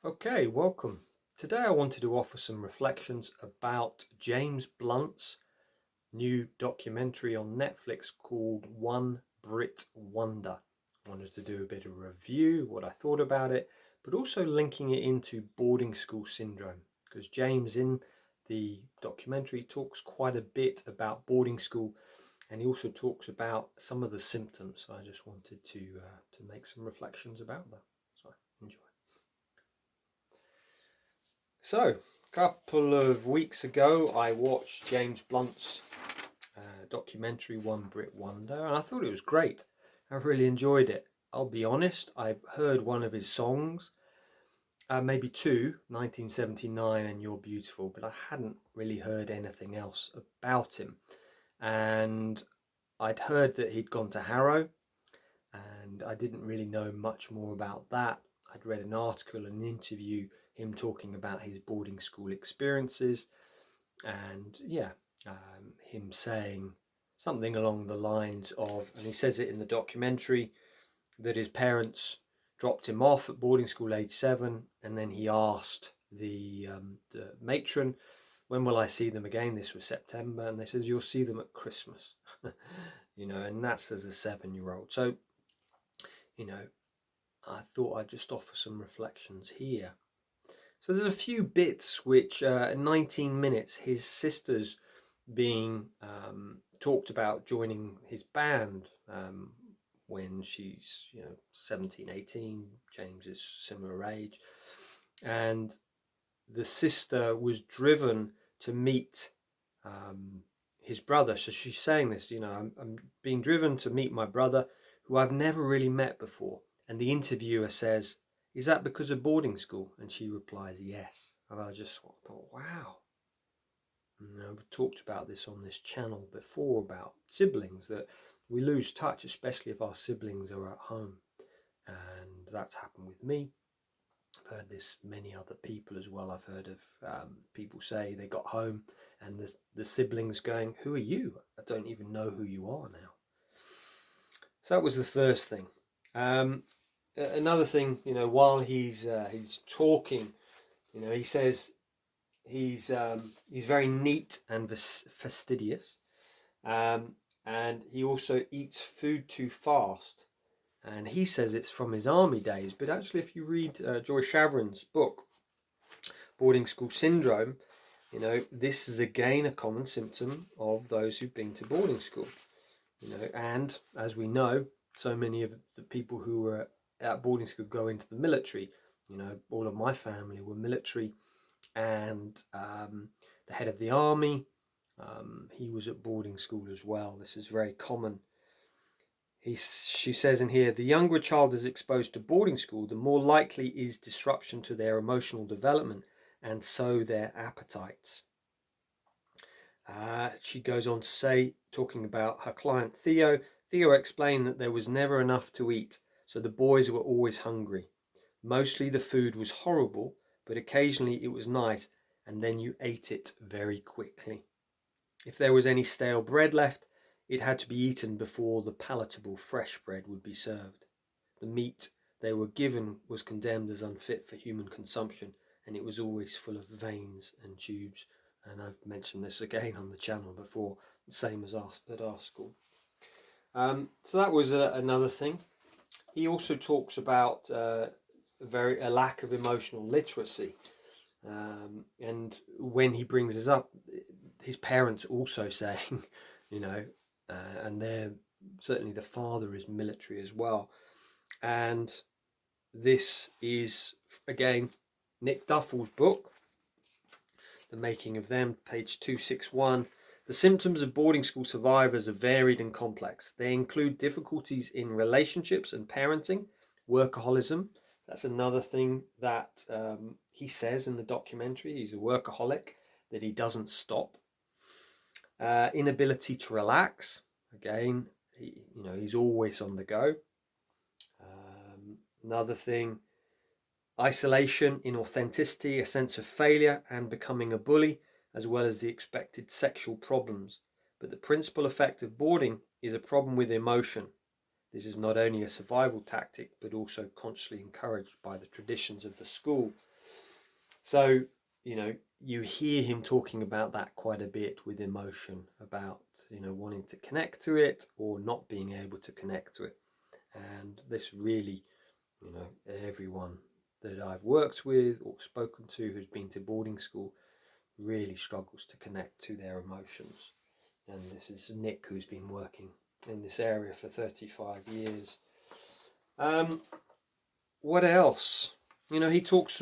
Okay, welcome. Today I wanted to offer some reflections about James Blunt's new documentary on Netflix called Brit Wonder. I wanted to do a bit of review, what I thought about it, but also linking it into boarding school syndrome, because James in the documentary talks quite a bit about boarding school, and he also talks about some of the symptoms. So I just wanted to make some reflections about that. So enjoy. So, a couple of weeks ago, I watched James Blunt's documentary, Brit Wonder, and I thought it was great. I really enjoyed it. I'll be honest, I've heard one of his songs, maybe two, 1979 and You're Beautiful, but I hadn't really heard anything else about him. And I'd heard that he'd gone to Harrow, and I didn't really know much more about that. I'd read an article, an interview, him talking about his boarding school experiences, and him saying something along the lines of, and he says it in the documentary, that his parents dropped him off at boarding school age 7, and then he asked the matron, when will I see them again? This was September, and they says, you'll see them at Christmas. And that's as a 7-year-old. So I thought I'd just offer some reflections here. So there's a few bits which, in 19 minutes, his sister's being talked about joining his band when she's 17, 18. James is similar age, and the sister was driven to meet his brother. So she's saying this, I'm being driven to meet my brother, who I've never really met before. And the interviewer says, is that because of boarding school? And she replies, yes. And I just thought, wow. I've talked about this on this channel before, about siblings, that we lose touch, especially if our siblings are at home. And that's happened with me. I've heard this many other people as well. I've heard of people say they got home and the siblings going, who are you? I don't even know who you are now. So that was the first thing. Another thing, while he's talking, he says he's very neat and fastidious, and he also eats food too fast. And he says it's from his army days, but actually, if you read Joy Schaveren's book, Boarding School Syndrome, this is again a common symptom of those who've been to boarding school. And as we know, so many of the people who were at boarding school go into the military. All of my family were military, and the head of the army, he was at boarding school as well. This is very common. She says in here, the younger a child is exposed to boarding school, the more likely is disruption to their emotional development, and so their appetites. She goes on to say, talking about her client Theo explained that there was never enough to eat, so the boys were always hungry. Mostly the food was horrible, but occasionally it was nice, and then you ate it very quickly. If there was any stale bread left, it had to be eaten before the palatable fresh bread would be served. The meat they were given was condemned as unfit for human consumption, and it was always full of veins and tubes. And I've mentioned this again on the channel before, the same as at our school. So that was another thing. He also talks about a lack of emotional literacy. And when he brings this up, his parents also saying, and they're certainly, the father is military as well. And this is, again, Nick Duffell's book, The Making of Them, page 261. The symptoms of boarding school survivors are varied and complex. They include difficulties in relationships and parenting, workaholism. That's another thing that he says in the documentary. He's a workaholic, that he doesn't stop. Inability to relax. Again, he's always on the go. Another thing, isolation, inauthenticity, a sense of failure, and becoming a bully, as well as the expected sexual problems. But the principal effect of boarding is a problem with emotion. This is not only a survival tactic, but also consciously encouraged by the traditions of the school. So, you know, you hear him talking about that quite a bit with emotion, about, you know, wanting to connect to it or not being able to connect to it. And this really, you know, everyone that I've worked with or spoken to who's been to boarding school really struggles to connect to their emotions. And this is Nick, who's been working in this area for 35 years. What else? You know, he talks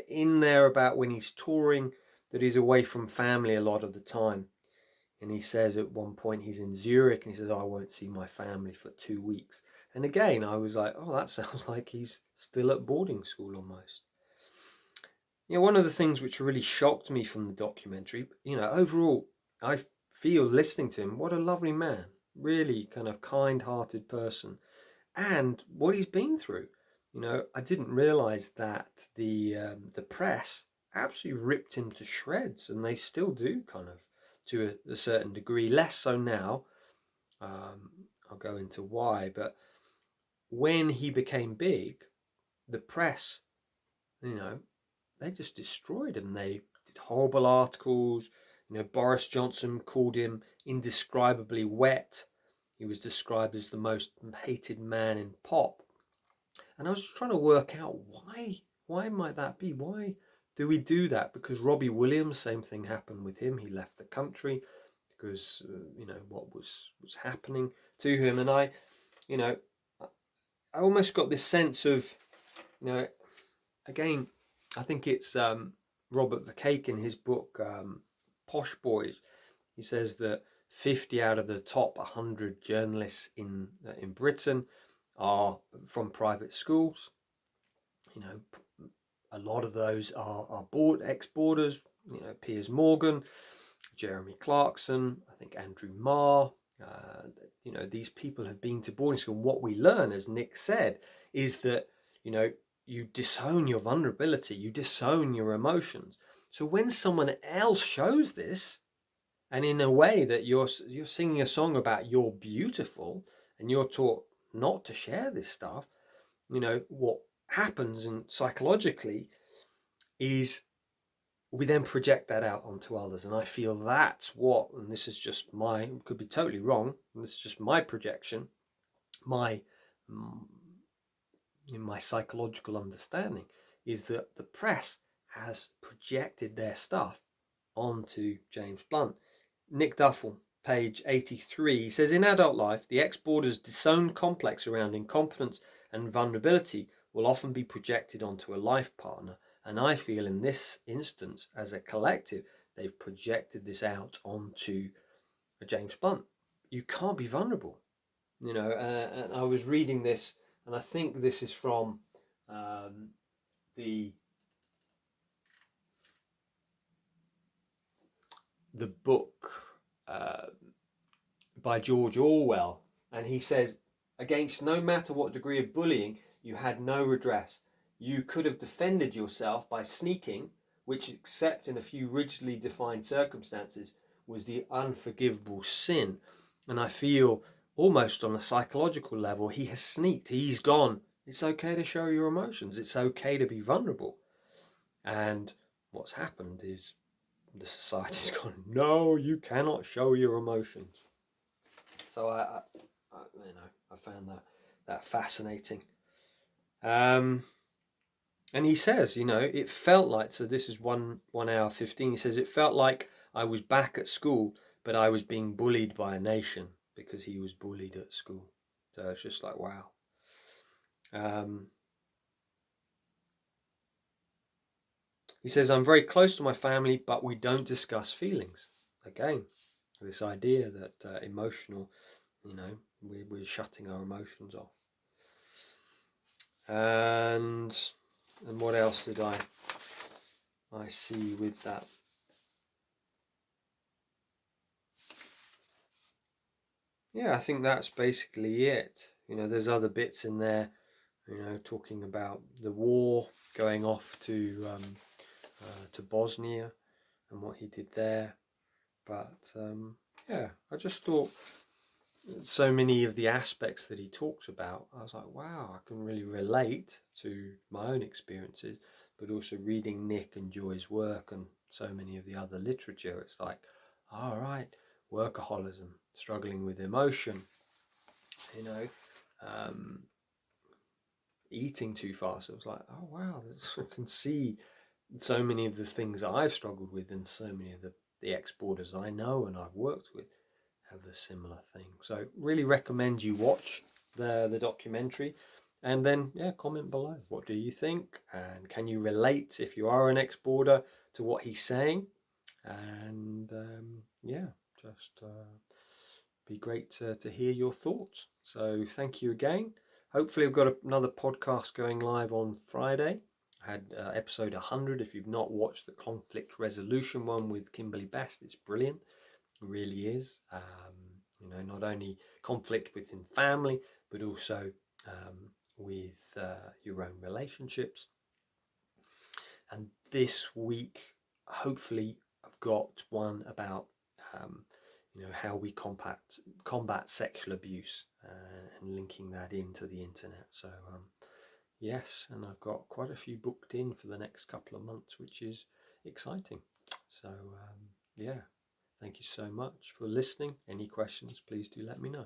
in there about when he's touring that he's away from family a lot of the time. And he says at one point he's in Zurich and he says, oh, I won't see my family for 2 weeks. And again, I was like, oh, that sounds like he's still at boarding school almost. You know, one of the things which really shocked me from the documentary, you know, overall, I feel listening to him, what a lovely man, really kind of kind-hearted person, and what he's been through. You know, I didn't realize that the press absolutely ripped him to shreds, and they still do, kind of, to a certain degree. Less so now. I'll go into why, but when he became big, the press, you know, they just destroyed him. They did horrible articles. You know, Boris Johnson called him indescribably wet. He was described as the most hated man in pop. And I was trying to work out why. Why might that be? Why do we do that? Because Robbie Williams, same thing happened with him. He left the country because you know what was happening to him. And I, you know, I almost got this sense of, you know, again, I think it's Robert Vercake in his book Posh Boys. He says that 50 out of the top 100 journalists in Britain are from private schools. You know, a lot of those are ex-boarders. You know, Piers Morgan, Jeremy Clarkson, I think Andrew Marr. You know, these people have been to boarding school. And what we learn, as Nick said, is that, you know, you disown your vulnerability, you disown your emotions. So when someone else shows this, and in a way that you're singing a song about you're beautiful, and you're taught not to share this stuff, you know, what happens and psychologically is we then project that out onto others. And I feel that's what, and this is just could be totally wrong, and this is just my projection, my in my psychological understanding, is that the press has projected their stuff onto James Blunt. Nick Duffell, page 83, he says, in adult life, the ex-boarder's disowned complex around incompetence and vulnerability will often be projected onto a life partner. And I feel in this instance, as a collective, they've projected this out onto James Blunt. You can't be vulnerable. You know, and I was reading this, and I think this is from the book by George Orwell, and he says, against no matter what degree of bullying, you had no redress. You could have defended yourself by sneaking, which, except in a few rigidly defined circumstances, was the unforgivable sin. And I feel almost on a psychological level, he has sneaked. He's gone. It's okay to show your emotions. It's okay to be vulnerable. And what's happened is the society's gone, no, you cannot show your emotions. So I you know, I found that fascinating. And he says, you know, it felt like, so this is 1 hour 15. He says, it felt like I was back at school, but I was being bullied by a nation, because he was bullied at school. So it's just like, wow. He says, I'm very close to my family, but we don't discuss feelings. Again, this idea that emotional, you know, we're shutting our emotions off. And what else did I see with that? Yeah, I think that's basically it. You know, there's other bits in there, you know, talking about the war, going off to Bosnia and what he did there. But yeah, I just thought so many of the aspects that he talks about, I was like, wow, I can really relate to my own experiences. but also reading Nick and Joy's work and so many of the other literature, it's like, all right, workaholism, struggling with emotion, eating too fast. It was like, oh wow, I can see so many of the things I've struggled with, and so many of the exporters I know and I've worked with have a similar thing. So really recommend you watch the documentary, and then comment below, what do you think, and can you relate, if you are an exporter, to what he's saying? And just be great to hear your thoughts. So thank you again. Hopefully I've got another podcast going live on Friday. I had episode 100. If you've not watched the conflict resolution one with Kimberly Best, it's brilliant. It really is. Not only conflict within family, but also with your own relationships. And this week, hopefully, I've got one about how we combat sexual abuse, and linking that into the internet. So yes, and I've got quite a few booked in for the next couple of months, which is exciting. So thank you so much for listening. Any questions, please do let me know.